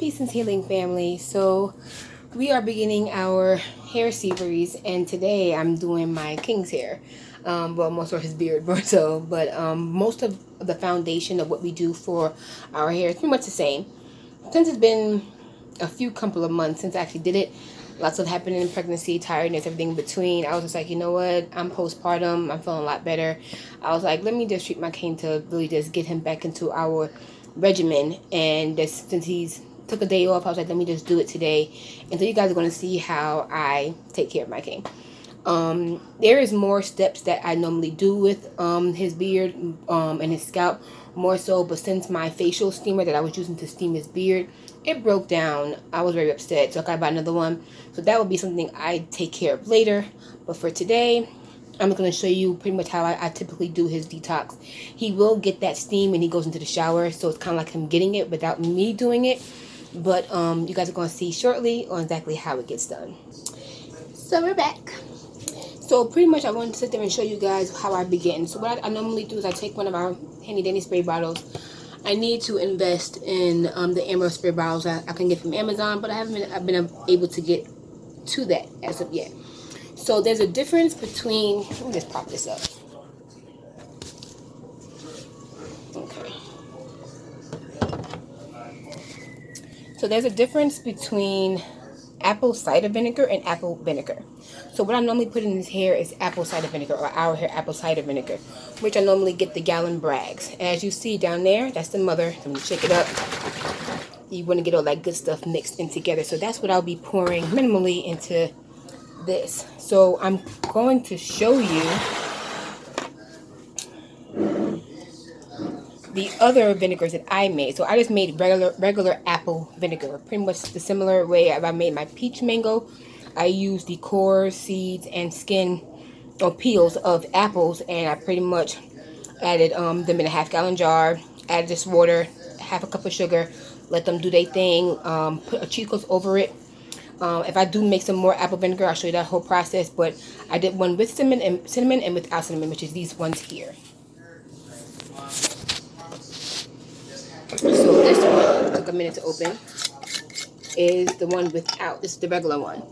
Peace and healing, family. So we are beginning our hair series, and today I'm doing my king's hair. Well, most of his beard more so, but most of the foundation of what we do for our hair is pretty much the same. Since it's been a few couple of months since I actually did it, lots of happening in pregnancy, tiredness, everything in between. I was just like, you know what? I'm postpartum. I'm feeling a lot better. I was like, let me just treat my king to really just get him back into our regimen. And just, since he's took a day off, I was like, let me just do it today. And so you guys are going to see how I take care of my king. There is more steps that I normally do with his beard and his scalp, more so, but since my facial steamer that I was using to steam his beard, it broke down, I was very upset, so I gotta buy another one. So that would be something I take care of later. But for today, I'm going to show you pretty much how I typically do his detox. He will get that steam when he goes into the shower, so it's kind of like him getting it without me doing it. But you guys are going to see shortly on exactly how it gets done. So we're back. So pretty much I wanted to sit there and show you guys how I begin. So what I normally do is I take one of our handy dandy spray bottles. I need to invest in the Emerald spray bottles I can get from Amazon, but I've been able to get to that as of yet. So there's a difference between, let me just pop this up. Okay. So there's a difference between apple cider vinegar and apple vinegar. So what I normally put in his hair is apple cider vinegar, or our hair apple cider vinegar, which I normally get the gallon brags. As you see down there, that's the mother. So when you shake it up, you want to get all that good stuff mixed in together. So that's what I'll be pouring minimally into this. So I'm going to show you the other vinegars that I made. So I just made regular apple vinegar, pretty much the similar way I made my peach mango. I used the cores, seeds, and skin or peels of apples, and I pretty much added them in a half-gallon jar, added this water, half a cup of sugar, let them do their thing, put a cheese cloth over it. If I do make some more apple vinegar, I'll show you that whole process, but I did one with cinnamon and without cinnamon, which is these ones here. So this one took a minute to open, is the one without. This is the regular one.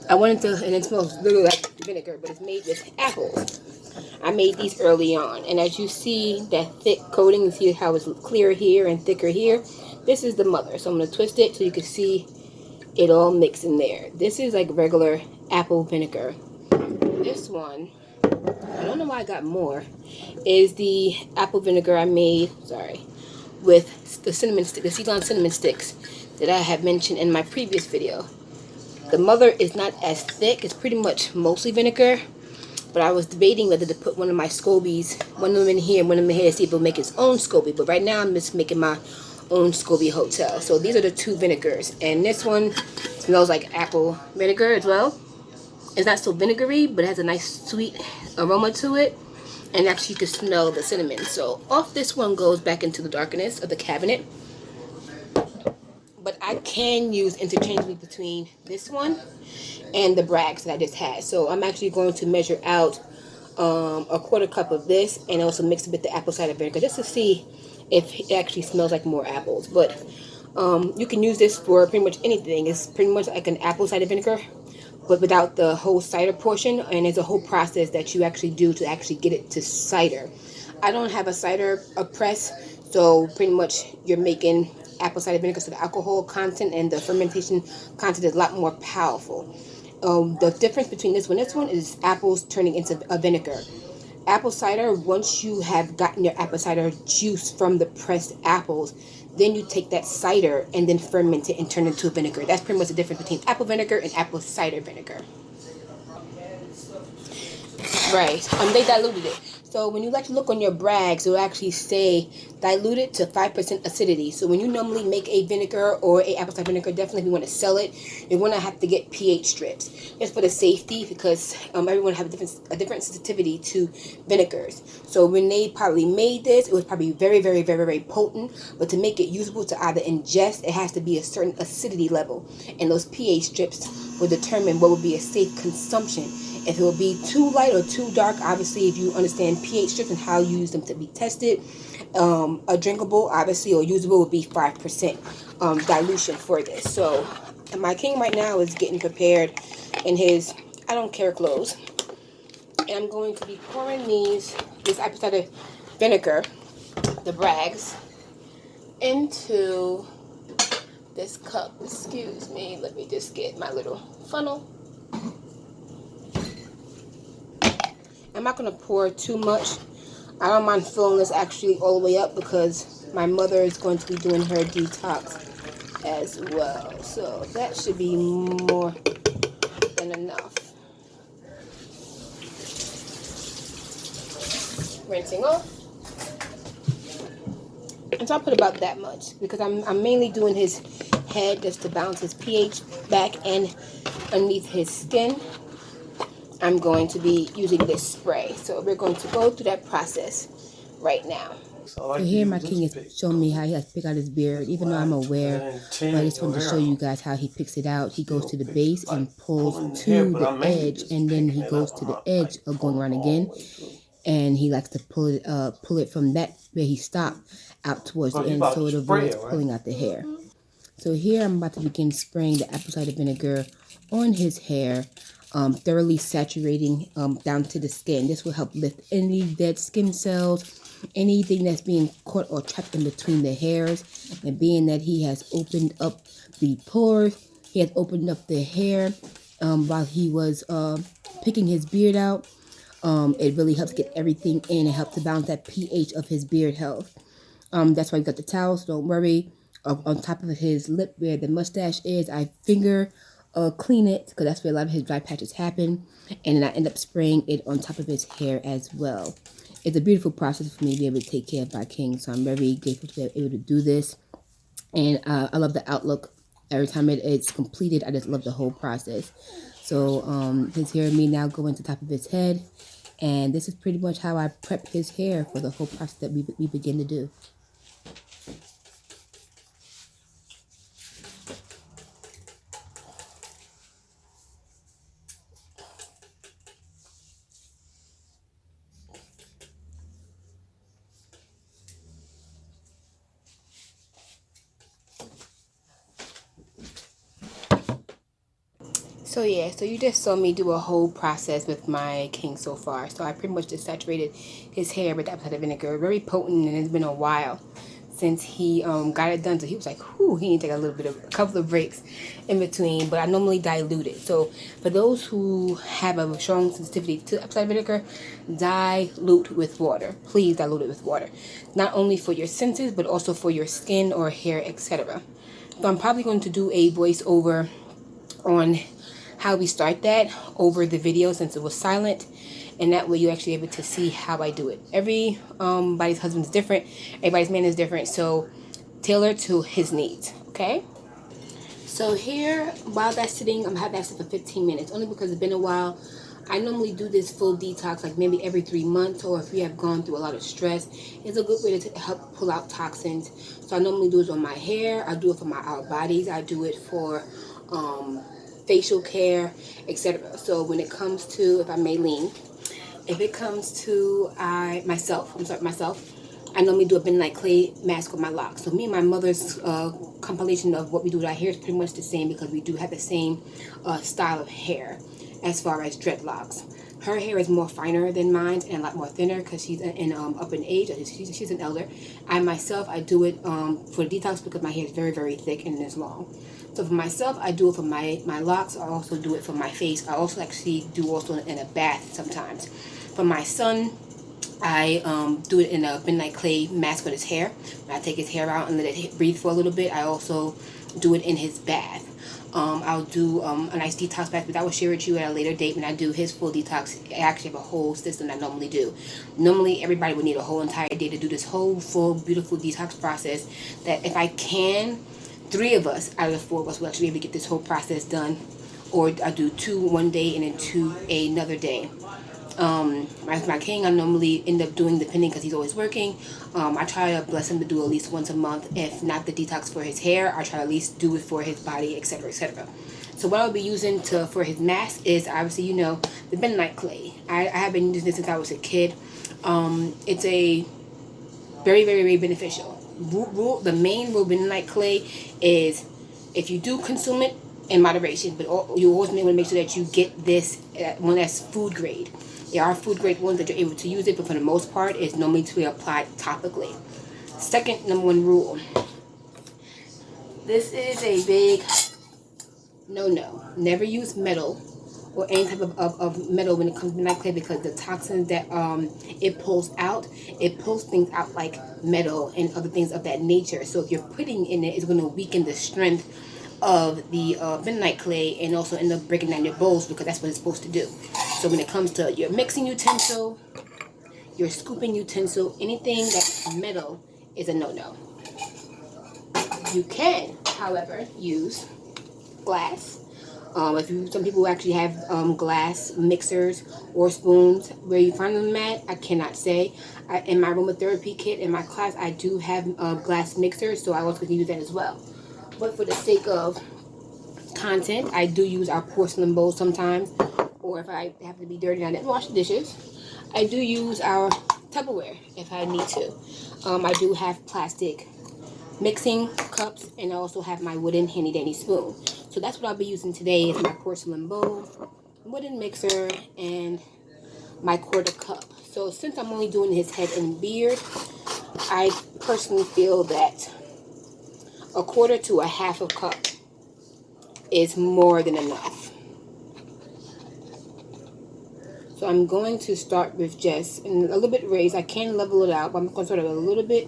I wanted to, and it smells literally like vinegar, but it's made with apples. I made these early on, and as you see that thick coating, you see how it's clearer here and thicker here. This is the mother, so I'm going to twist it so you can see it all mixed in there. This is like regular apple vinegar. This one, I don't know why I got more, is the apple vinegar I made, with the cinnamon stick, the Ceylon cinnamon sticks that I have mentioned in my previous video. The mother is not as thick, it's pretty much mostly vinegar, but I was debating whether to put one of my scobies, one of them in here and one of them in here, to see if it'll make its own SCOBY. But right now I'm just making my own SCOBY hotel. So these are the two vinegars, and this one smells like apple vinegar as well. It's not so vinegary, but it has a nice sweet aroma to it, and actually you can smell the cinnamon. So off this one goes back into the darkness of the cabinet. But I can use interchangeably between this one and the brags that I just had. So I'm actually going to measure out a quarter cup of this and also mix it with the apple cider vinegar just to see if it actually smells like more apples. But you can use this for pretty much anything. It's pretty much like an apple cider vinegar, but without the whole cider portion. And there's a whole process that you actually do to actually get it to cider. I don't have a cider press, so pretty much you're making apple cider vinegar, so the alcohol content and the fermentation content is a lot more powerful. The difference between this one is apples turning into a vinegar. Apple cider, once you have gotten your apple cider juice from the pressed apples, then you take that cider and then ferment it and turn it into a vinegar. That's pretty much the difference between apple vinegar and apple cider vinegar. Right, they diluted it. So when you look on your brags, it'll actually say diluted to 5% acidity. So when you normally make a vinegar or a apple cider vinegar, definitely if you want to sell it, you're going to have to get pH strips. Just for the safety, because everyone have a different sensitivity to vinegars. So when they probably made this, it was probably very, very, very, very potent. But to make it usable to either ingest, it has to be a certain acidity level. And those pH strips will determine what would be a safe consumption. If it will be too light or too dark, obviously if you understand pH strips and how you use them to be tested, A drinkable, obviously, or usable would be 5% dilution for this. So my king right now is getting prepared in his I don't care clothes. And I'm going to be pouring this apple cider vinegar, the brags, into this cup. Excuse me, let me just get my little funnel. I'm not going to pour too much. I don't mind filling this actually all the way up because my mother is going to be doing her detox as well. So that should be more than enough. Rinsing off. And so I'll put about that much because I'm mainly doing his head just to balance his pH back and underneath his skin. I'm going to be using this spray. So we're going to go through that process right now. So here my king is showing me how he has to pick out his beard, even though I'm aware, but I just wanted to show you guys how he picks it out. He goes to the base and pulls to the edge, and then he goes to the edge of going around again, and he likes to pull it from that where he stopped out towards the end, so it avoids pulling out the hair. So here I'm about to begin spraying the apple cider vinegar on his hair, thoroughly saturating down to the skin. This will help lift any dead skin cells, anything that's being caught or trapped in between the hairs. And being that he has opened up the pores, he has opened up the hair while he was picking his beard out. It really helps get everything in and help to balance that pH of his beard health. That's why we got the towels. Don't worry. On top of his lip where the mustache is, I finger clean it because that's where a lot of his dry patches happen, and then I end up spraying it on top of his hair as well. It's a beautiful process for me to be able to take care of my king, so I'm very grateful to be able to do this, and I love the outlook. Every time it's completed, I just love the whole process. So his hair and me now go into the top of his head, and this is pretty much how I prep his hair for the whole process that we begin to do. So yeah, so you just saw me do a whole process with my king so far. So I pretty much just saturated his hair with apple cider vinegar. Very potent, and it's been a while since he got it done. So he was like, whew, he needed to take a couple of breaks in between. But I normally dilute it. So for those who have a strong sensitivity to apple cider vinegar, dilute with water. Please dilute it with water. Not only for your senses, but also for your skin or hair, etc. So I'm probably going to do a voiceover on how we start that over the video since it was silent, and that way you're actually able to see how I do it. Everybody's husband is different, everybody's man is different, so tailor to his needs. Okay, so here while that's sitting, I'm having that sit for 15 minutes only because it's been a while. I normally do this full detox like maybe every 3 months, or if we have gone through a lot of stress, it's a good way to help pull out toxins. So I normally do it on my hair, I do it for my outer bodies, I do it for facial care, etc. So when it comes to, if I may lean, if it comes to myself, I normally do a bentonite clay mask on my locks. So me and my mother's compilation of what we do with our hair is pretty much the same because we do have the same style of hair as far as dreadlocks. Her hair is more finer than mine and a lot more thinner because she's up in age. She's an elder. I myself, I do it for detox because my hair is very, very thick and it's long. So for myself, I do it for my locks. I also do it for my face. I also actually do also in a bath sometimes. For my son, I do it in a bentonite clay mask with his hair. When I take his hair out and let it breathe for a little bit, I also do it in his bath. I'll do a nice detox bath, but I will share with you at a later date when I do his full detox. I actually have a whole system I normally do. Normally, everybody would need a whole entire day to do this whole full, beautiful detox process. That if I can, 3 of us out of the 4 of us will actually be able to get this whole process done. Or I do 2 one day and then 2 another day. My king, I normally end up doing, depending because he's always working, I try to bless him to do at least once a month. If not the detox for his hair, I try to at least do it for his body, etc., etc. So what I'll be using for his mask is obviously, the bentonite clay. I have been using this since I was a kid. It's a Very, very, very beneficial. The main rule of midnight clay is if you do consume it in moderation, but you always want to make sure that you get this one that's food grade. There are food grade ones that you're able to use it, but for the most part, it's normally to be applied topically. Second, number one rule. This is a big no. Never use metal or any type of metal when it comes to midnight clay, because the toxins that it pulls things out like metal and other things of that nature. So if you're putting in it, it's going to weaken the strength of the midnight clay and also end up breaking down your bowls, because that's what it's supposed to do. So when it comes to your mixing utensil, your scooping utensil, anything that's metal is a no-no. You can, however, use glass. Some people actually have glass mixers or spoons. Where you find them at, I cannot say. In my aromatherapy kit in my class, I do have glass mixers, so I also can use that as well. But for the sake of content, I do use our porcelain bowls sometimes, or if I have to be dirty and I didn't wash the dishes, I do use our Tupperware if I need to. I do have plastic mixing cups, and I also have my wooden handy dandy spoon. So that's what I'll be using today, is my porcelain bowl, wooden mixer, and my quarter cup. So since I'm only doing his head and beard, I personally feel that a quarter to a half a cup is more than enough. So I'm going to start with just a little bit raised. I can level it out, but I'm going to start with a little bit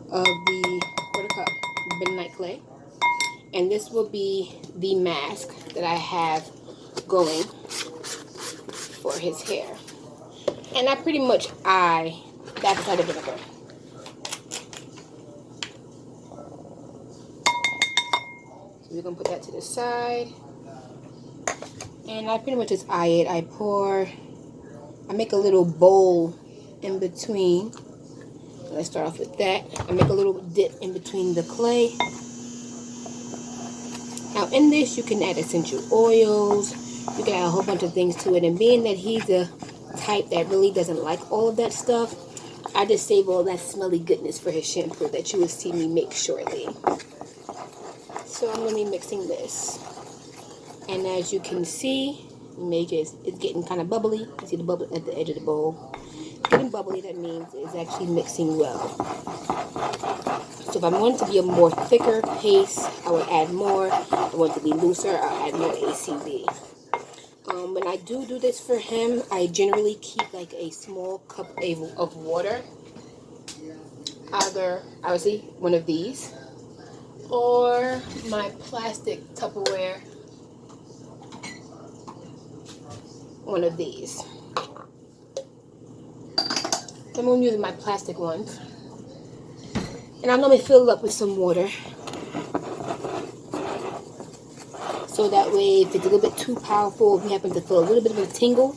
of the quarter cup midnight clay. And this will be the mask that I have going for his hair. And I pretty much eye the apple cider vinegar. So we're going to put that to the side. And I pretty much just eye it. I make a little bowl in between. Let's start off with that. I make a little dip in between the clay. Now in this, you can add essential oils. You can add a whole bunch of things to it. And being that he's the type that really doesn't like all of that stuff, I just save all that smelly goodness for his shampoo that you will see me make shortly. So I'm going to be mixing this. And as you can see, it's getting kind of bubbly. You see the bubble at the edge of the bowl. Getting bubbly, that means it's actually mixing well. So if I want it to be a more thicker paste, I would add more. If I want it to be looser, I'll add more ACV. When I do this for him, I generally keep like a small cup of water. Either, obviously, one of these, or my plastic Tupperware, one of these. I'm going to use my plastic ones. And I normally fill it up with some water. So that way, if it's a little bit too powerful, if you happen to feel a little bit of a tingle,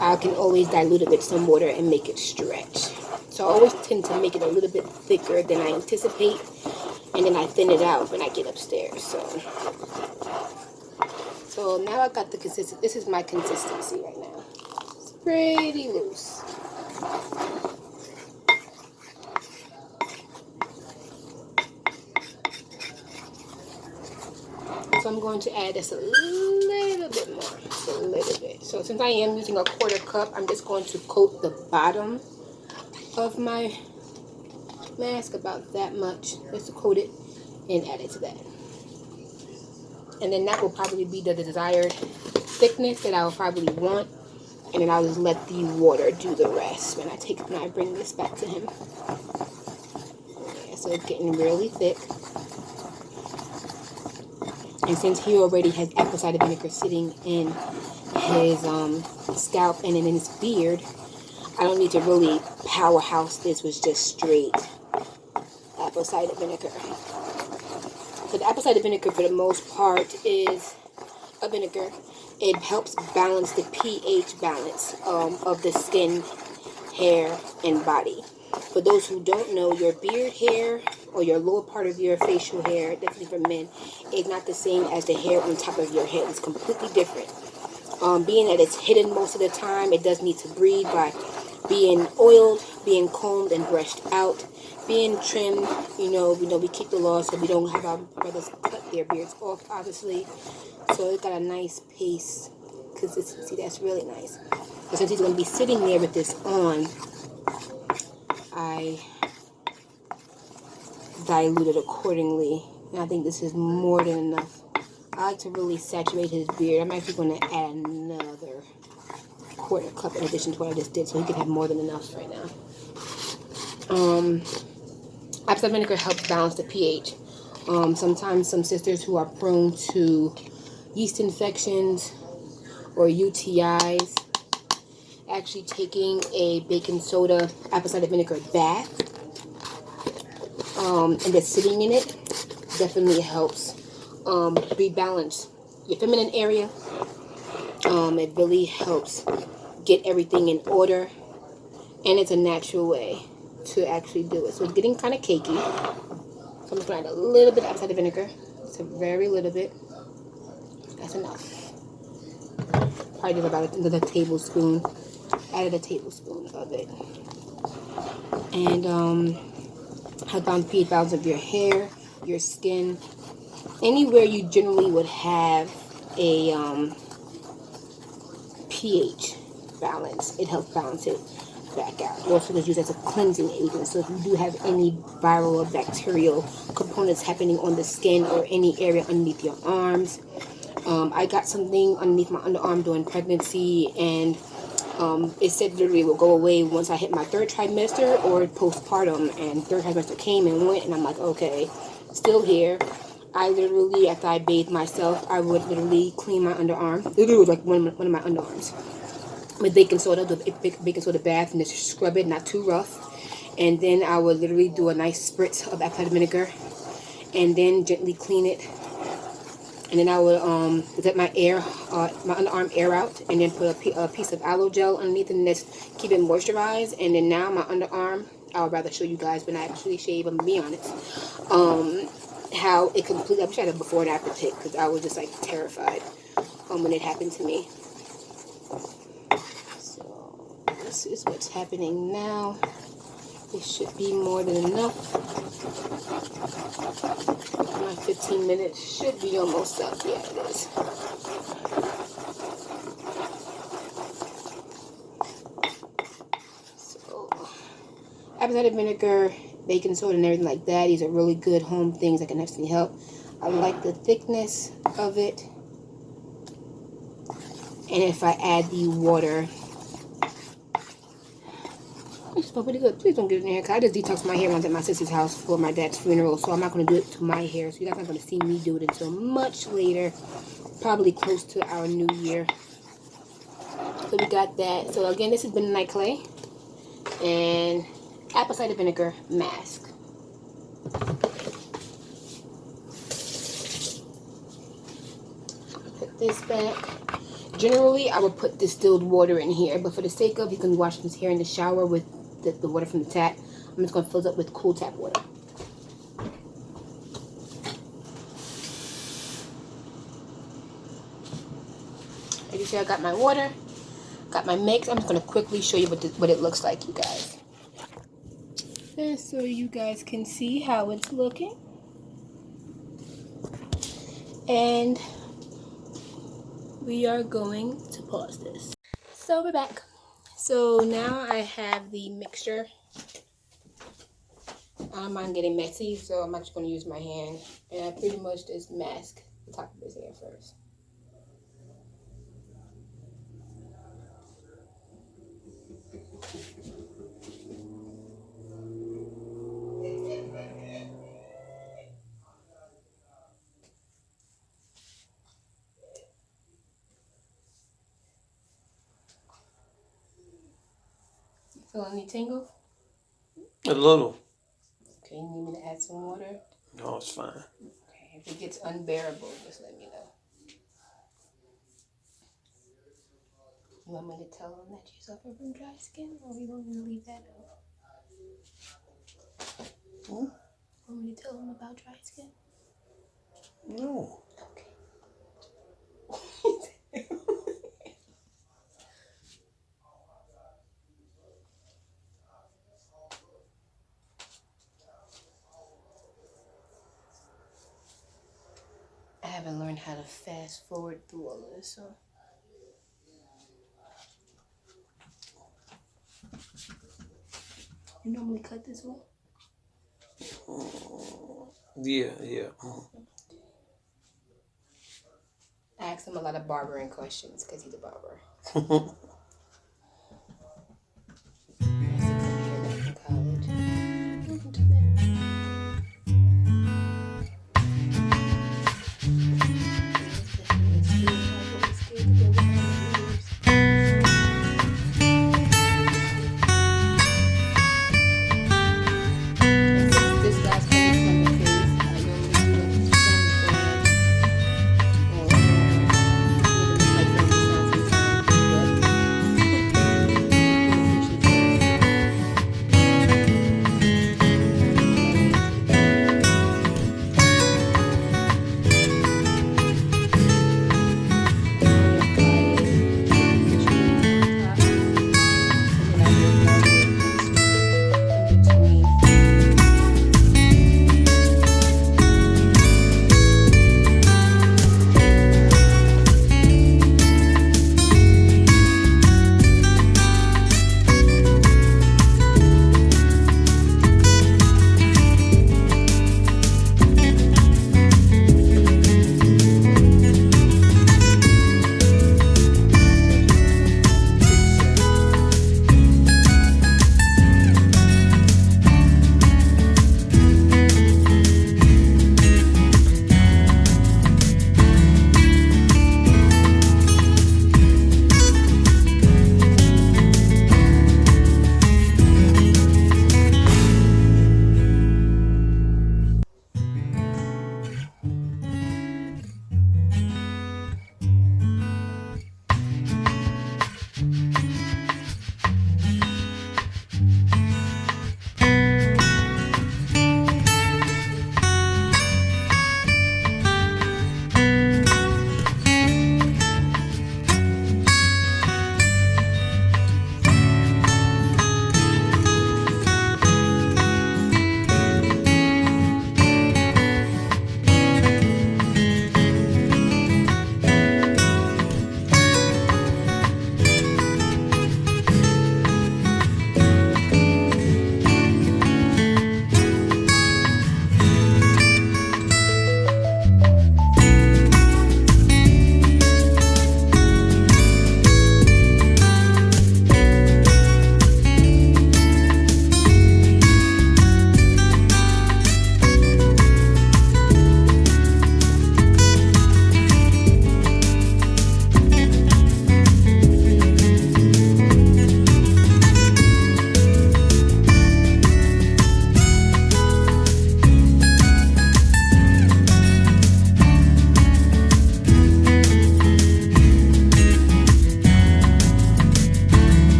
I can always dilute it with some water and make it stretch. So I always tend to make it a little bit thicker than I anticipate. And then I thin it out when I get upstairs. So now I got the consistency. This is my consistency right now. It's pretty loose. So I'm going to add just a little bit more. Just a little bit. So since I am using a quarter cup, I'm just going to coat the bottom of my mask about that much. Just to coat it and add it to that. And then that will probably be the desired thickness that I will probably want. And then I'll just let the water do the rest when I bring this back to him. Yeah, so it's getting really thick. And since he already has apple cider vinegar sitting in his scalp and in his beard, I don't need to really powerhouse this with just straight apple cider vinegar. So the apple cider vinegar, for the most part, is a vinegar. It helps balance the pH balance of the skin, hair, and body. For those who don't know, your beard hair or your lower part of your facial hair, definitely for men, is not the same as the hair on top of your head. It's completely different. Being that it's hidden most of the time, it does need to breathe by being oiled, being combed and brushed out, being trimmed. We keep the law so we don't have our brothers cut their beards off, obviously. So it got a nice paste, because see, that's really nice. But since he's going to be sitting there with this on, I diluted accordingly, and I think this is more than enough. I like to really saturate his beard. I'm actually going to add another quarter cup in addition to what I just did, so he can have more than enough right now. Apple vinegar helps balance the pH. Sometimes some sisters who are prone to yeast infections or UTIs, actually taking a baking soda apple cider vinegar bath and just sitting in it definitely helps rebalance your feminine area. It really helps get everything in order, and it's a natural way to actually do it. So it's getting kind of cakey, so I'm just going to add a little bit of apple cider vinegar. It's a very little bit. That's enough. Probably just about another tablespoon. Added a tablespoon of it. And help balance pH balance of your hair, your skin, anywhere you generally would have a pH balance. It helps balance it back out. It also is used as a cleansing agent. So if you do have any viral or bacterial components happening on the skin or any area underneath your arms, I got something underneath my underarm during pregnancy, and it said literally it will go away once I hit my third trimester or postpartum. And third trimester came and went, and I'm like, okay, still here. I literally, after I bathed myself, I would literally clean my underarm. Literally, was like one of my underarms with baking soda, do a baking soda bath, and just scrub it, not too rough. And then I would literally do a nice spritz of apple cider vinegar, and then gently clean it. And then I would let my underarm air out, and then put a piece of aloe gel underneath and just keep it moisturized. And then now my underarm, I would rather show you guys when I actually shave, I'm gonna be honest, how it completely, I wish I had a before and after pic, because I was just like terrified when it happened to me. So this is what's happening now. It should be more than enough. My 15 minutes should be almost up. Yeah, it is. So, apple cider vinegar, baking soda, and everything like that. These are really good home things that can actually help. I like the thickness of it. And if I add the water, it smells pretty good. Please don't get it in here, because I just detoxed my hair when I was at my sister's house for my dad's funeral. So I'm not going to do it to my hair. So you guys aren't going to see me do it until much later. Probably close to our new year. So we got that. So again, this has been Night Clay and apple cider vinegar mask. Put this back. Generally, I would put distilled water in here, but for the sake of, you can wash this hair in the shower with the water from the tap. I'm just going to fill it up with cool tap water. As you see, I got my water, got my mix. I'm just going to quickly show you what it looks like, you guys. And so you guys can see how it's looking. And we are going to pause this. So we're back. So now I have the mixture. I don't mind getting messy, so I'm actually going to use my hand. And I pretty much just mask the top of his hair first. Feel any tingles? A little. Okay, you need me to add some water? No, it's fine. Okay, if it gets unbearable, just let me know. You want me to tell them that you suffer from dry skin, or you want me to leave that out? Hmm? Want me to tell them about dry skin? No. Okay. haven't learned how to fast forward through all of this, so. You normally cut this way? Yeah, yeah. I asked him a lot of barbering questions because he's a barber. Back in college. Welcome to that.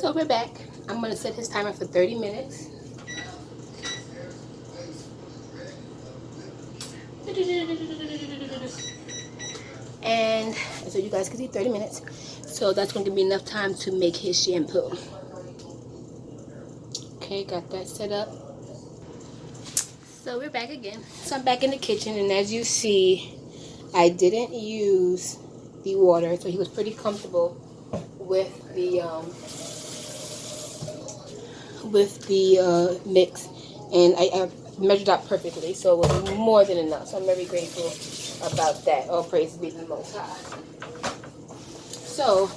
So we're back. I'm gonna set his timer for 30 minutes. And so you guys can see 30 minutes. So that's gonna give me enough time to make his shampoo. Okay, got that set up. So we're back again. So I'm back in the kitchen, and as you see, I didn't use the water, so he was pretty comfortable with the mix, and I measured out perfectly, so it was more than enough. So I'm very grateful about that. All praise be to the Most High. So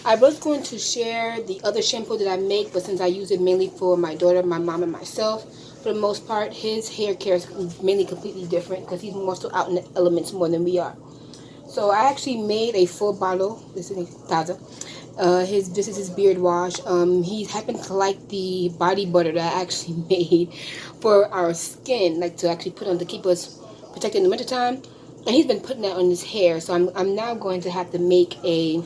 I was going to share the other shampoo that I make, but since I use it mainly for my daughter, my mom, and myself, for the most part, his hair care is mainly completely different because he's more so out in the elements more than we are. So I actually made a full bottle. This is Taza. This is his beard wash. He happened to like the body butter that I actually made for our skin, like to actually put on to keep us protect it in the wintertime. And he's been putting that on his hair. So I'm now going to have to make a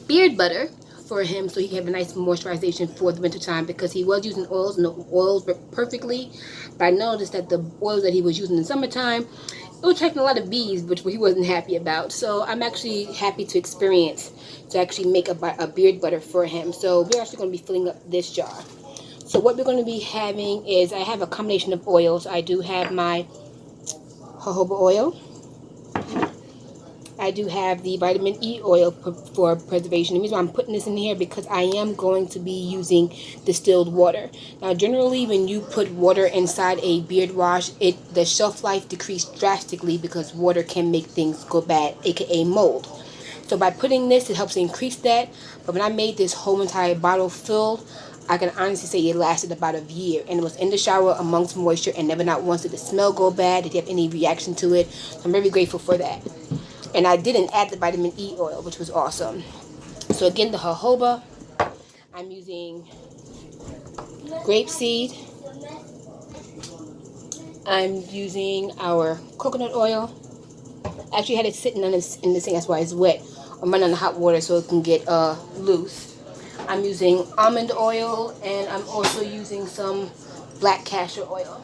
beard butter for him so he can have a nice moisturization for the wintertime, because he was using oils and the oils worked perfectly. But I noticed that the oils that he was using in the summertime, it was attracting a lot of bees, which he wasn't happy about. So I'm actually happy to experience to actually make a beard butter for him. So we're actually going to be filling up this jar. So what we're going to be having is, I have a combination of oils. I do have my jojoba oil. I do have the vitamin E oil for preservation. The reason why I'm putting this in here, because I am going to be using distilled water. Now, generally, when you put water inside a beard wash, the shelf life decreases drastically because water can make things go bad, aka mold. So by putting this, it helps increase that. But when I made this whole entire bottle filled, I can honestly say it lasted about a year, and it was in the shower amongst moisture, and never not once did the smell go bad, did you have any reaction to it. So I'm very grateful for that. And I didn't add the vitamin E oil, which was awesome. So again, the jojoba, I'm using grapeseed. I'm using our coconut oil. I actually had it sitting in this thing, that's why it's wet. I'm running on the hot water so it can get loose. I'm using almond oil, and I'm also using some black castor oil.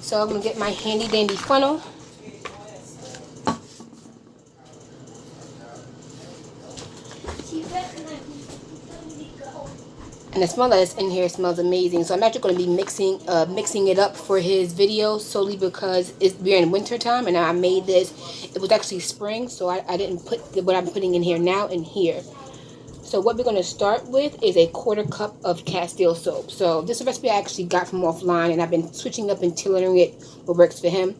So I'm going to get my handy dandy funnel. And the smell that's in here smells amazing. So I'm actually going to be mixing it up for his video, solely because we're in winter time, and I made this. It was actually spring, so I didn't put what I'm putting in here now in here. So what we're going to start with is a 1/4 cup of Castile soap. So this recipe I actually got from offline, and I've been switching up and tailoring it what works for him.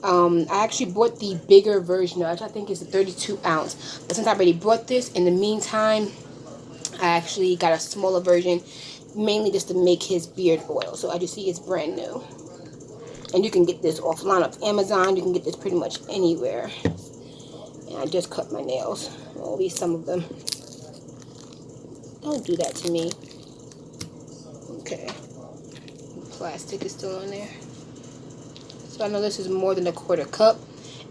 I actually bought the bigger version, which I think is the 32 ounce. But since I already bought this, in the meantime, I actually got a smaller version, mainly just to make his beard oil. So as you see, it's brand new. And you can get this offline of Amazon. You can get this pretty much anywhere. And I just cut my nails. Well, at least some of them. Don't do that to me. Okay. The plastic is still on there. So I know this is more than a 1/4 cup.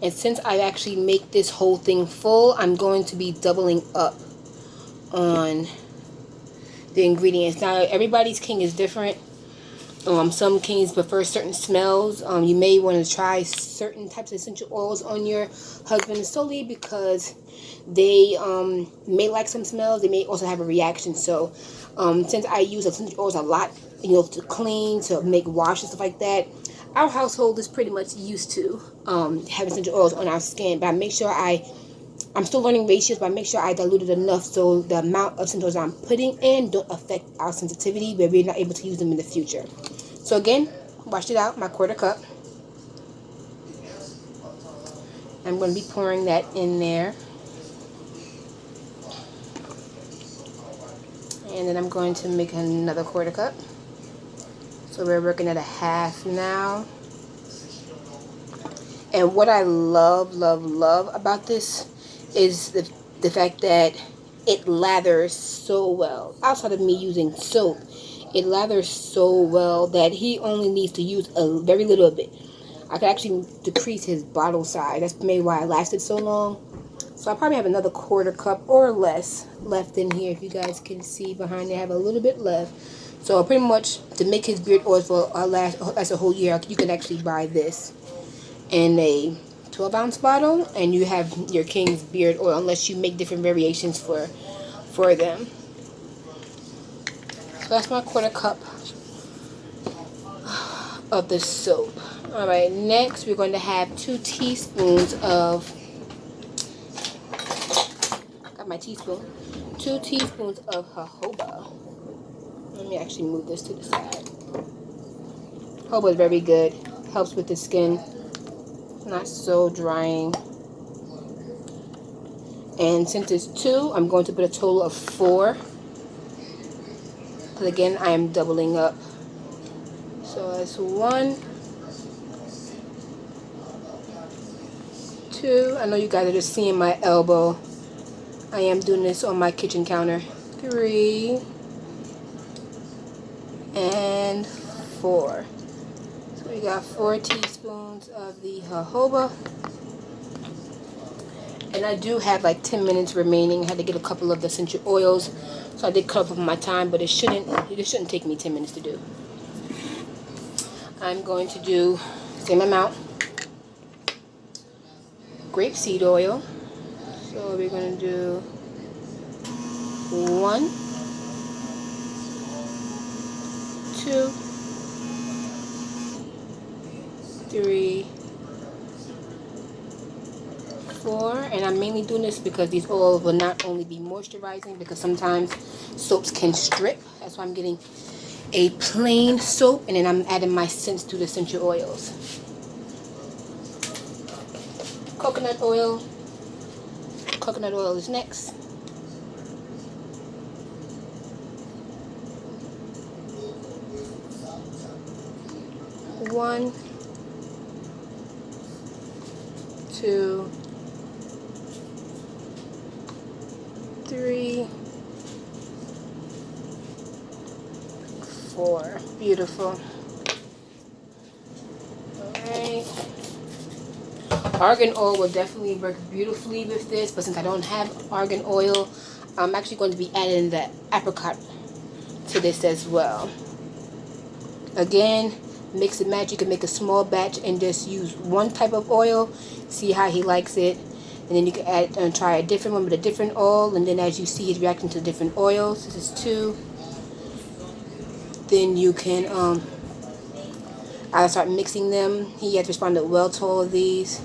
And since I actually make this whole thing full, I'm going to be doubling up on the ingredients. Now, everybody's king is different. Some kings prefer certain smells. You may want to try certain types of essential oils on your husband, solely because they may like some smells. They may also have a reaction. So since I use essential oils a lot, to clean, to make washes, stuff like that, our household is pretty much used to having essential oils on our skin. But I make sure I'm still learning ratios, but I make sure I dilute it enough so the amount of essential oils I'm putting in don't affect our sensitivity, where we're not able to use them in the future. So again, washed it out, my 1/4 cup. I'm going to be pouring that in there. And then I'm going to make another 1/4 cup. So we're working at a half now. And what I love, love, love about this is the fact that it lathers so well. Outside of me using soap, it lathers so well that he only needs to use a very little bit. I could actually decrease his bottle size. That's maybe why it lasted so long. So I probably have another 1/4 cup or less left in here. If you guys can see behind there, I have a little bit left. So pretty much to make his beard oil for last a whole year, you can actually buy this in a 12-ounce bottle, and you have your king's beard oil, unless you make different variations for them. So that's my 1/4 cup of the soap. Alright, next we're going to have 2 teaspoons of, got my teaspoon, 2 teaspoons of jojoba. Let me actually move this to the side. Jojoba is very good, helps with the skin, not so drying. And since it's 2, I'm going to put a total of 4. Because again, I am doubling up. So that's 1, 2. I know you guys are just seeing my elbow. I am doing this on my kitchen counter. 3 and 4. So we got 4 teaspoons of the jojoba. And I do have like 10 minutes remaining. I had to get a couple of the essential oils, so I did cut off my time, but it shouldn't take me 10 minutes to do. I'm going to do same amount grapeseed oil. So we're going to do 1, 2, 3, 4, and I'm mainly doing this because these oils will not only be moisturizing, because sometimes soaps can strip. That's why I'm getting a plain soap, and then I'm adding my scents to the essential oils. Coconut oil. Coconut oil is next. One, 2, 3, 4. Beautiful. Alright. Argan oil will definitely work beautifully with this, but since I don't have argan oil, I'm actually going to be adding the apricot to this as well. Again, mix and match. You can make a small batch and just use one type of oil, see how he likes it, and then you can add and try a different one with a different oil, and then as you see his reaction to different oils, this is 2, then you can I'll start mixing them. He has responded well to all of these.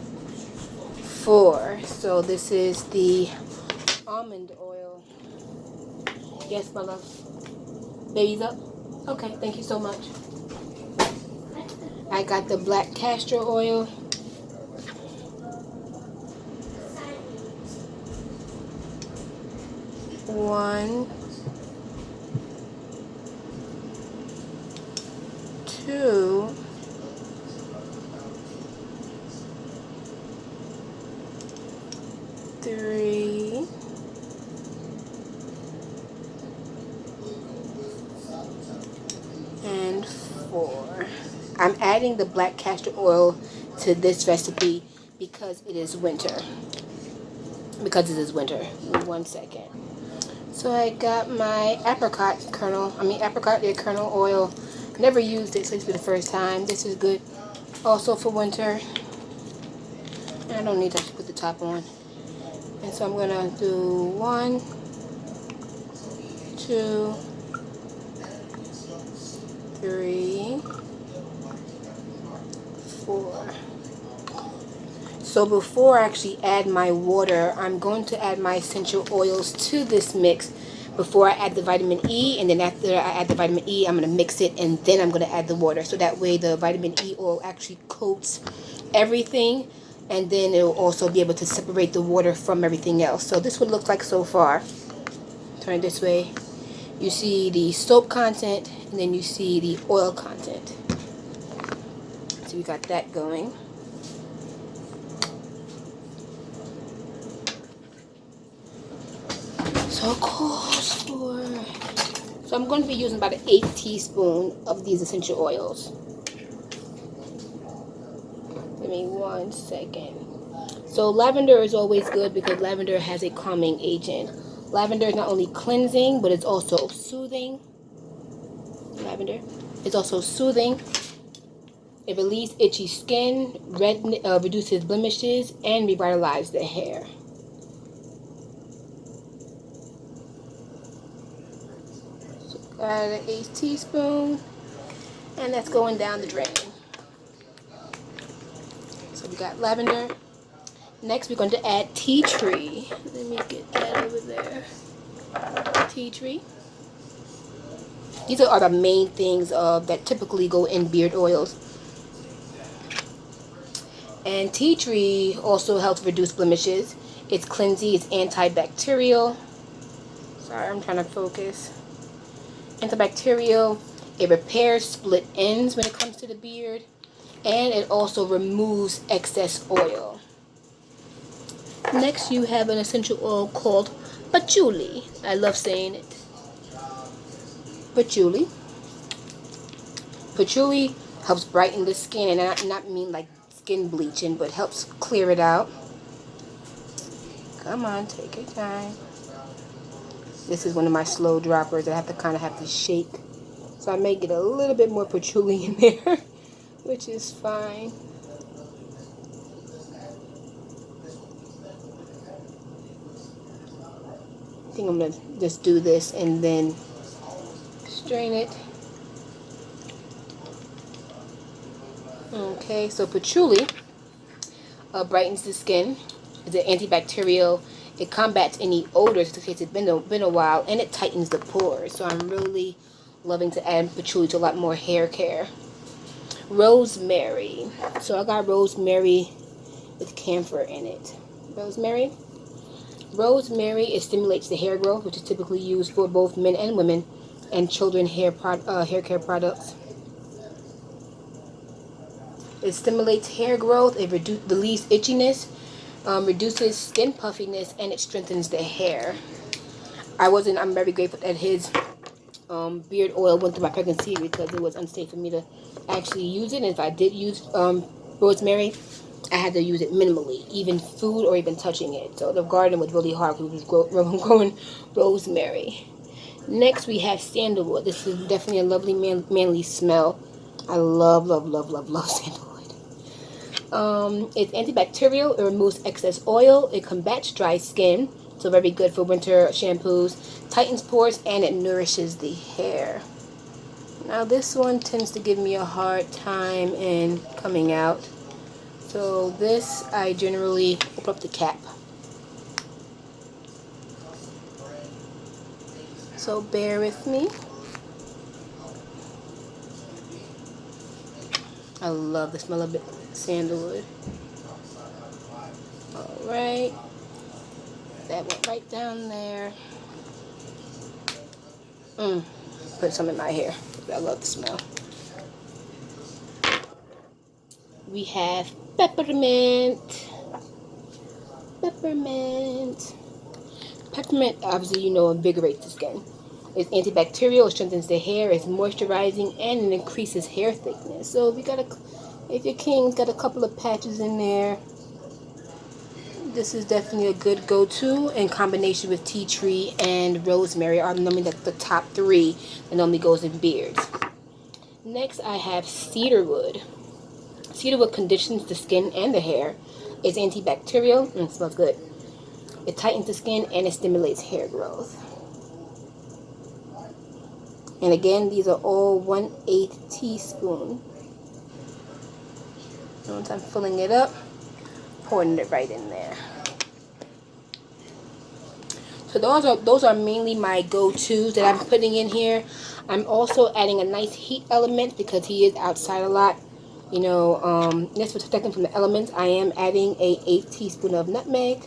4, so this is the almond oil. Yes, my love. Baby's up? Okay, thank you so much. I got the black castor oil. One, 2, 3, 4. I'm adding the black castor oil to this recipe because it is winter. One second. So I got my apricot kernel oil. Never used it, so this will be the first time. This is good also for winter. And I don't need to actually put the top on. And so I'm gonna do 1, 2, 3, 4. So before I actually add my water, I'm going to add my essential oils to this mix before I add the vitamin E, and then after I add the vitamin E, I'm going to mix it, and then I'm going to add the water. So that way the vitamin E oil actually coats everything, and then it will also be able to separate the water from everything else. So this would look like so far. Turn it this way. You see the soap content, and then you see the oil content. So we got that going. So calls for. So I'm going to be using about an 1/8 teaspoon of these essential oils. Give me 1 second. So lavender is always good because lavender has a calming agent. Lavender is not only cleansing, but it's also soothing. Lavender is also soothing. It relieves itchy skin, reduces blemishes, and revitalizes the hair. So add an 1/8 teaspoon, and that's going down the drain. So we got lavender. Next, we're going to add tea tree. Let me get that over there. Tea tree. These are the main things that typically go in beard oils. And tea tree also helps reduce blemishes. It's cleansing, it's antibacterial. Sorry, I'm trying to focus. Antibacterial. It repairs split ends when it comes to the beard. And it also removes excess oil. Next, you have an essential oil called patchouli. I love saying it. Patchouli. Patchouli Helps brighten the skin, and not mean like skin bleaching, but helps clear it out. Come on, take your time. This is one of my slow droppers. I have to kind of have to shake, so I may get a little bit more patchouli in there, which is fine. I think I'm gonna just do this and then strain it. Okay, so patchouli brightens the skin. It's an antibacterial. It combats any odors in case it's been a while, and it tightens the pores. So I'm really loving to add patchouli to a lot more hair care. Rosemary. So I got rosemary with camphor in it. Rosemary. Rosemary, it stimulates the hair growth, which is typically used for both men and women, and children hair care products. It stimulates hair growth. It relieves itchiness, reduces skin puffiness, and it strengthens the hair. I'm very grateful that his beard oil went through my pregnancy because it was unsafe for me to actually use it. And if I did use rosemary, I had to use it minimally, even food or even touching it. So the garden was really hard because it was growing rosemary. Next, we have sandalwood. This is definitely a lovely manly smell. I love, love, love, love, love sandalwood. It's antibacterial. It removes excess oil. It combats dry skin. So very good for winter shampoos. Tightens pores, and it nourishes the hair. Now this one tends to give me a hard time in coming out. So this, I generally open up the cap. So bear with me. I love the smell of sandalwood. Alright. That went right down there. Put some in my hair. I love the smell. We have peppermint. Peppermint. Peppermint, obviously, invigorates the skin. It's antibacterial, it strengthens the hair, it's moisturizing, and it increases hair thickness. So if your king's got a couple of patches in there, this is definitely a good go-to in combination with tea tree and rosemary are normally the top three that normally goes in beards. Next, I have cedarwood. Cedarwood conditions the skin and the hair. It's antibacterial and it smells good. It tightens the skin and it stimulates hair growth. And again, these are all 1/8 teaspoon. And once I'm filling it up, pouring it right in there. So those are mainly my go-tos that I'm putting in here. I'm also adding a nice heat element because he is outside a lot. That's what's protecting from the elements. I am adding a 1/8 teaspoon of nutmeg.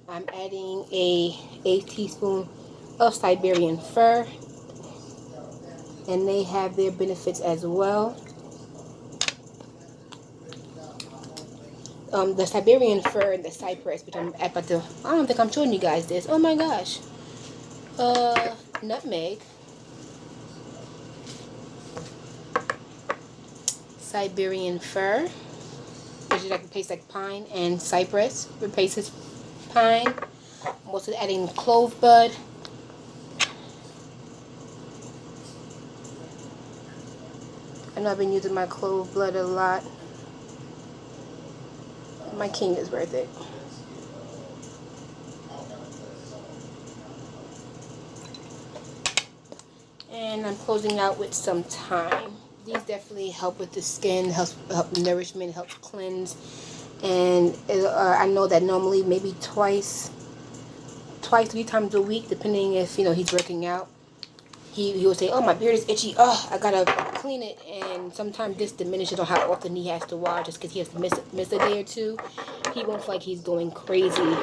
I'm adding a 1/8 teaspoon of Siberian fir, and they have their benefits as well. The Siberian fir and the cypress, which I'm about to, I don't think I'm showing you guys this. Oh my gosh. Nutmeg, Siberian fir, which is like replace like pine, and cypress replaces pine. I'm also adding clove bud. I know I've been using my clove bud a lot. My king is worth it. And I'm closing out with some thyme. These definitely help with the skin, help nourishment, help cleanse. And I know that normally maybe twice, 3 times a week, depending if he's working out. He will say, "Oh, my beard is itchy. Oh, I gotta clean it." And sometimes this diminishes on how often he has to wash, just because he has to miss a day or two. He won't feel like he's going crazy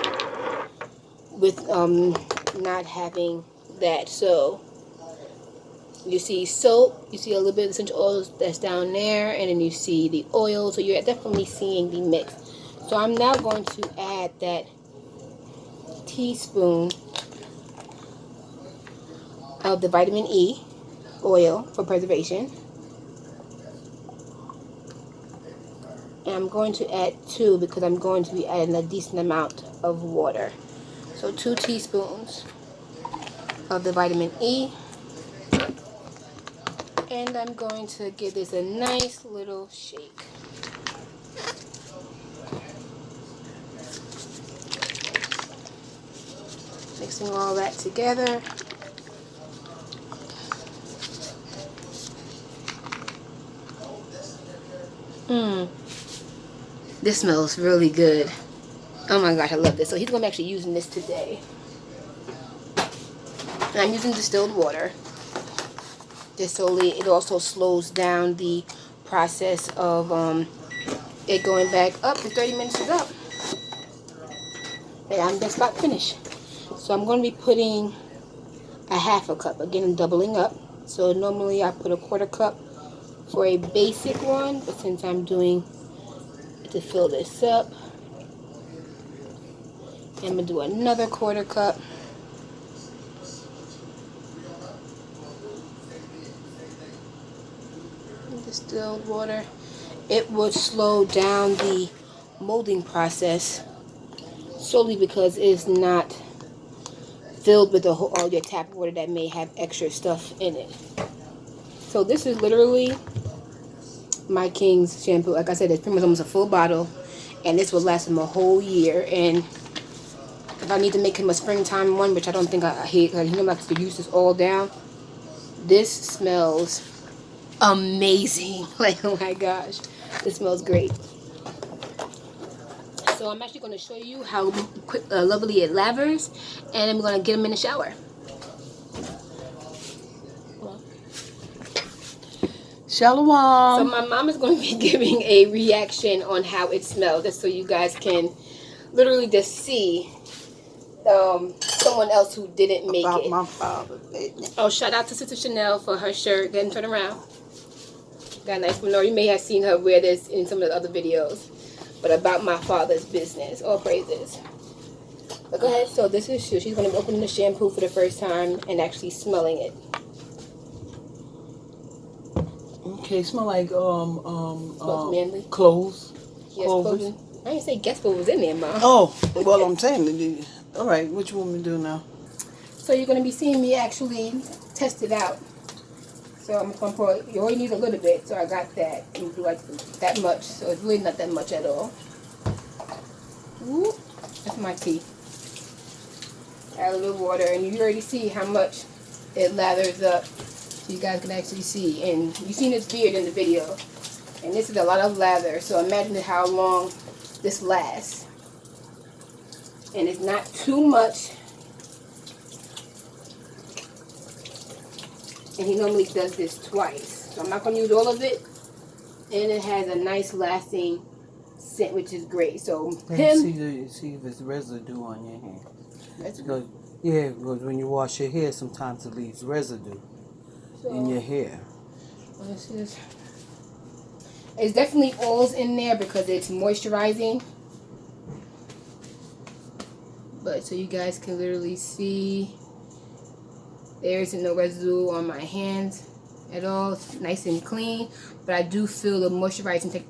with not having that. So you see soap, you see a little bit of essential oils that's down there, and then you see the oil. So you're definitely seeing the mix. So I'm now going to add that teaspoon of the vitamin E oil for preservation. And I'm going to add 2 because I'm going to be adding a decent amount of water. So 2 teaspoons of the vitamin E. And I'm going to give this a nice little shake. Mixing all that together. This smells really good. Oh my gosh, I love this. So he's going to be actually using this today. And I'm using distilled water. Just so it also slows down the process of it going back up. The 30 minutes is up. And I'm just about finished. So I'm going to be putting a half a cup. Again, I'm doubling up. So normally I put a quarter cup for a basic one. But since I'm doing to fill this up, I'm going to do another quarter cup. Distilled water. It would slow down the molding process solely because it's not filled with all your tap water that may have extra stuff in it. So this is literally my King's shampoo. Like I said, it's pretty much almost a full bottle, and this will last him a whole year. And if I need to make him a springtime one, which I don't think I hate, like, he likes to use this all down, this smells amazing. Like, oh my gosh, this smells great. So I'm actually going to show you how lovely it lathers, and I'm going to get him in the shower. Shalom. So my mom is going to be giving a reaction on how it smells, just so you guys can literally just see someone else who didn't make About it. my father's business. Oh, shout out to Sister Chanel for her shirt. Go ahead and turn around. Got a nice one. You may have seen her wear this in some of the other videos. But about my father's business. All praises. But go ahead. So this is she's going to be opening the shampoo for the first time and actually smelling it. Okay, smell like Smells manly. cloves. Yes, Cloves. clothing. I didn't say guess what was in there, Mom. Oh, well, I'm saying. All right, what you want me to do now? So you're going to be seeing me actually test it out. So I'm going to pour, you only need a little bit, so I got that. And do like that much, so it's really not that much at all. Ooh, that's my tea. Add a little water, and you already see how much it lathers up. So you guys can actually see. And you've seen his beard in the video. And this is a lot of lather, so imagine how long this lasts. And it's not too much. And he normally does this twice. So I'm not going to use all of it. And it has a nice lasting scent, which is great. So See if there's residue on your hand. That's good. Yeah, because when you wash your hair, sometimes it leaves residue in your hair. This is, it's definitely oils in there because it's moisturizing. But so you guys can literally see there isn't no residue on my hands at all. It's nice and clean. But I do feel the moisturizing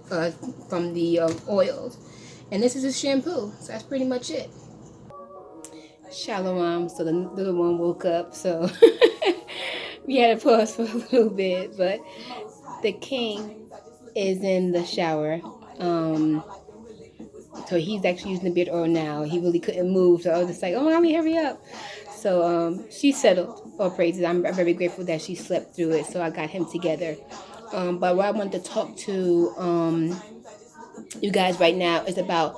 from the oils. And this is a shampoo. So that's pretty much it. Shalom. So the little one woke up. So we had to pause for a little bit. But the king is in the shower. So he's actually using the beard oil now. He really couldn't move. So I was just like, oh, mommy, hurry up. So she settled. All praises. I'm very grateful that she slept through it. So I got him together. But what I wanted to talk to you guys right now is about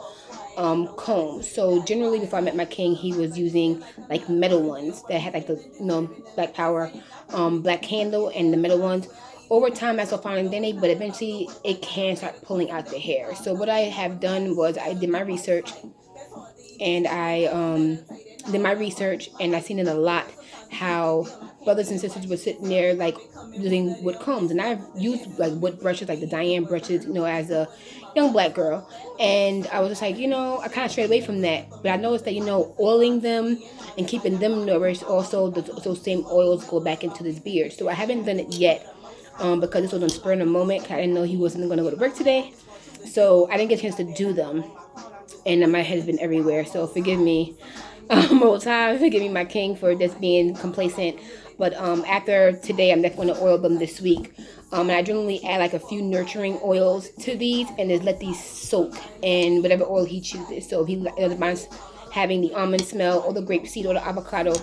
combs. So generally before I met my king, he was using like metal ones that had like the black power black handle and the metal ones. Over time I saw fine and dandy, but eventually it can start pulling out the hair. So what I have done was I did my research, and I seen it a lot how brothers and sisters were sitting there like using wood combs, and I've used like wood brushes, like the Diane brushes, as a young black girl, and I was just like, I kind of strayed away from that. But I noticed that oiling them and keeping them nourished, also those same oils go back into this beard. So I haven't done it yet, because this was on spur of the moment. I didn't know he wasn't going to go to work today, so I didn't get a chance to do them, and my head has been everywhere. So forgive me, most high, forgive me, my king, for just being complacent. But after today, I'm definitely going to oil them this week. And I generally add like a few nurturing oils to these, and just let these soak in whatever oil he chooses. So if he doesn't mind having the almond smell or the grapeseed or the avocado,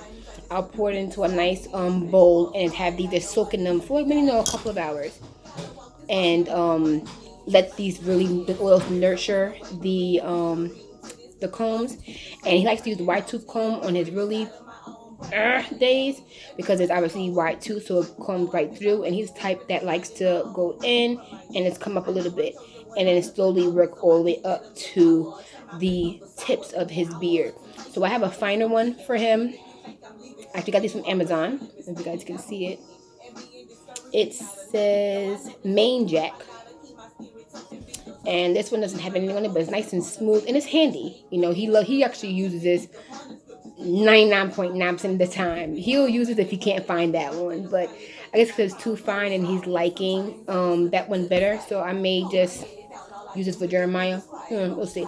I'll pour it into a nice bowl and have these just soak in them for maybe a couple of hours, and let these really the oils nurture the combs. And he likes to use the white tooth comb on his really days, because it's obviously white tooth, so it combs right through. And he's the type that likes to go in and it's come up a little bit, and then slowly work all the way up to the tips of his beard. So I have a finer one for him. I actually got these from Amazon. If you guys can see it, it says Main Jack, and this one doesn't have anything on it, but it's nice and smooth and it's handy. He actually uses this 99.9% of the time. He'll use it if he can't find that one, but I guess because it's too fine and he's liking that one better, so I may just use this for Jeremiah. We'll see,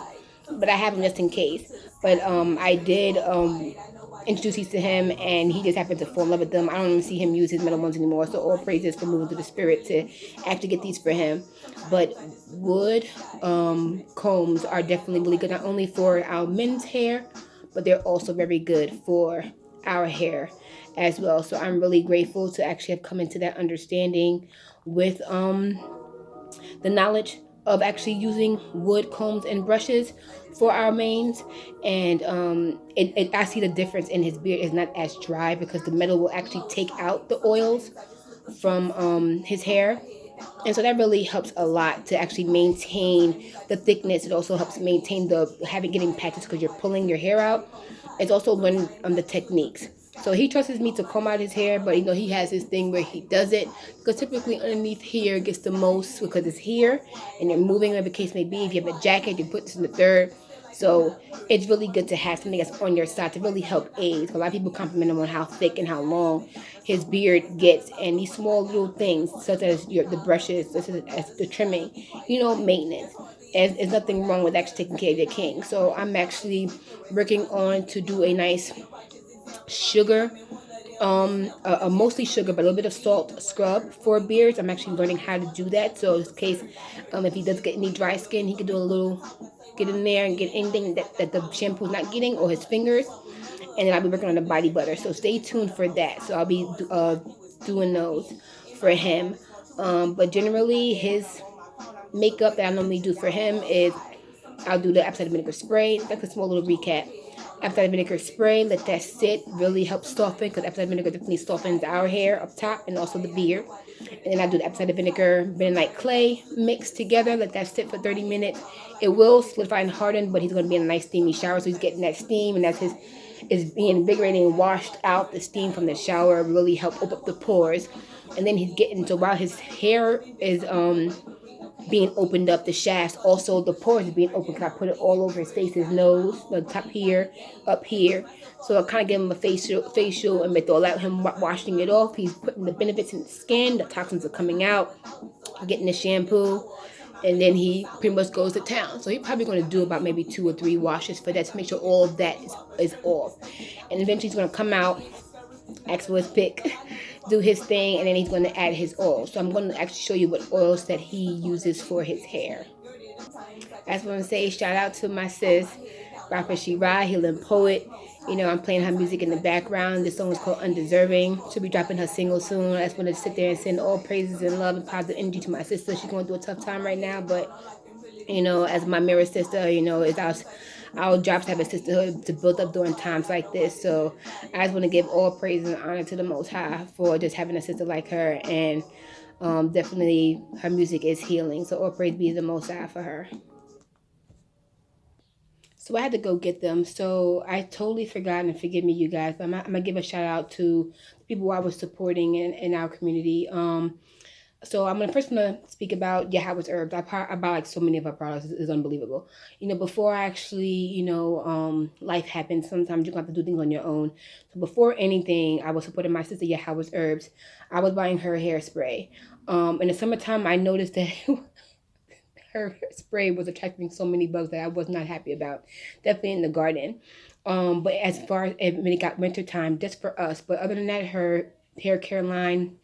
but I have him just in case. But I did introduce these to him, and he just happened to fall in love with them. I don't even see him use his metal ones anymore, so all praises for moving to the spirit to actually get these for him. But wood combs are definitely really good, not only for our men's hair, but they're also very good for our hair as well. So I'm really grateful to actually have come into that understanding with the knowledge of actually using wood combs and brushes for our manes. And I see the difference in his beard is not as dry, because the metal will actually take out the oils from his hair. And so that really helps a lot to actually maintain the thickness. It also helps maintain the having getting patches, because you're pulling your hair out. It's also learning the techniques. So he trusts me to comb out his hair, but he has his thing where he does it, because typically underneath here gets the most, because it's here and you're moving, whatever the case may be. If you have a jacket, you put this in the third. So it's really good to have something that's on your side to really help aid. A lot of people compliment him on how thick and how long his beard gets, and these small little things such as the brushes, such as the trimming, maintenance. And there's nothing wrong with actually taking care of your king. So I'm actually working on to do a nice sugar, mostly sugar, but a little bit of salt scrub for beards. I'm actually learning how to do that. So in case if he does get any dry skin, he can do a little, get in there and get anything that the shampoo's not getting, or his fingers. And then I'll be working on the body butter. So stay tuned for that. So I'll be doing those for him. But generally, his makeup that I normally do for him is I'll do the apple cider vinegar spray. That's a small little recap. Apple cider vinegar spray, let that sit, really helps soften, because apple cider vinegar definitely softens our hair up top and also the beard. And then I do the apple cider vinegar, bentonite clay mix together, let that sit for 30 minutes. It will solidify and harden, but he's going to be in a nice steamy shower, so he's getting that steam, and that's his is being invigorating and washed out. The steam from the shower really help open up the pores. And then he's getting, so while his hair is being opened up, the shafts, also the pores being open, because I put it all over his face, his nose, the top here, up here. So I kind of give him a facial, and with all that, him washing it off, he's putting the benefits in the skin, the toxins are coming out, getting the shampoo, and then he pretty much goes to town. So he's probably going to do about maybe 2 or 3 washes for that, to make sure all of that is off. And eventually he's going to come out, ask for his pick, do his thing, and then he's going to add his oil. So I'm going to actually show you what oils that he uses for his hair. I just want to say shout out to my sis, Rapper Shirai, Healing Poet. I'm playing her music in the background. This song is called Undeserving. She'll be dropping her single soon. I just want to sit there and send all praises and love and positive energy to my sister. She's going through a tough time right now, but as my mirror sister, it's our job to have a sisterhood to build up during times like this. So I just want to give all praise and honor to the Most High for just having a sister like her, and definitely her music is healing. So all praise be to the Most High for her. So I had to go get them. So I totally forgot, and forgive me, you guys. But I'm gonna give a shout out to the people I was supporting in our community. So I'm gonna first gonna speak about Yahweh's herbs. I buy like so many of her products. It's unbelievable. Before I actually, life happens. Sometimes you have to do things on your own. So before anything, I was supporting my sister Yahweh's herbs. I was buying her hairspray. In the summertime, I noticed that her spray was attracting so many bugs that I was not happy about. Definitely in the garden. But as far as when it got winter time, just for us. But other than that, her hair care line,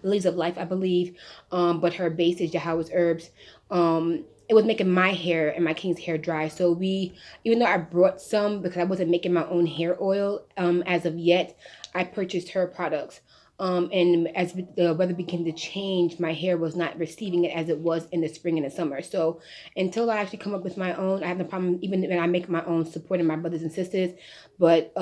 Lilies of Life, I believe. But her base is Yahweh's herbs. It was making my hair and my king's hair dry. So even though I brought some because I wasn't making my own hair oil as of yet, I purchased her products. And as the weather began to change, my hair was not receiving it as it was in the spring and the summer. So until I actually come up with my own, I have no problem even when I make my own supporting my brothers and sisters. But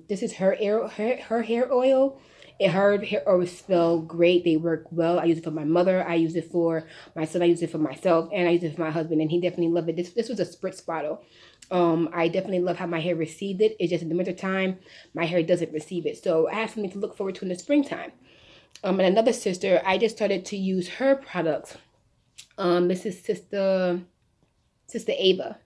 this is her hair oil. Her hair oil smell great. They work well. I use it for my mother. I use it for my son. I use it for myself, and I use it for my husband, and he definitely loved it. This was a spritz bottle. I definitely love how my hair received it. It's just in the wintertime, my hair doesn't receive it. So I have something to look forward to in the springtime. And another sister, I just started to use her products. This is Sister Ava.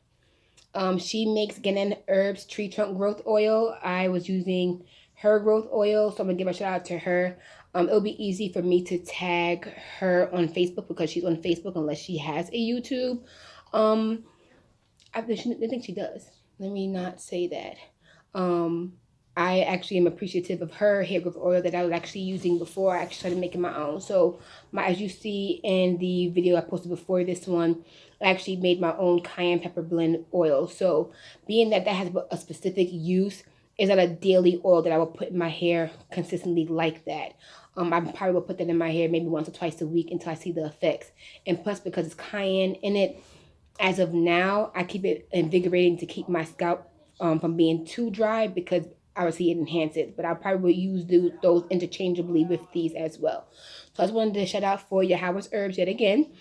She makes Ganon Herbs Tree Trunk Growth Oil. I was using her growth oil, so I'm gonna give a shout out to her. It'll be easy for me to tag her on Facebook because she's on Facebook unless she has a YouTube. I think she does. Let me not say that. Um, I actually am appreciative of her hair growth oil that I was actually using before I actually started making my own. So, as you see in the video I posted before this one, I actually made my own cayenne pepper blend oil. So, being that has a specific use, is not a daily oil that I will put in my hair consistently like that. I probably will put that in my hair maybe once or twice a week until I see the effects. And plus, because it's cayenne in it, as of now, I keep it invigorating to keep my scalp from being too dry because obviously it enhances. But I probably will use those interchangeably with these as well. So I just wanted to shout out for your Howard's herbs yet again.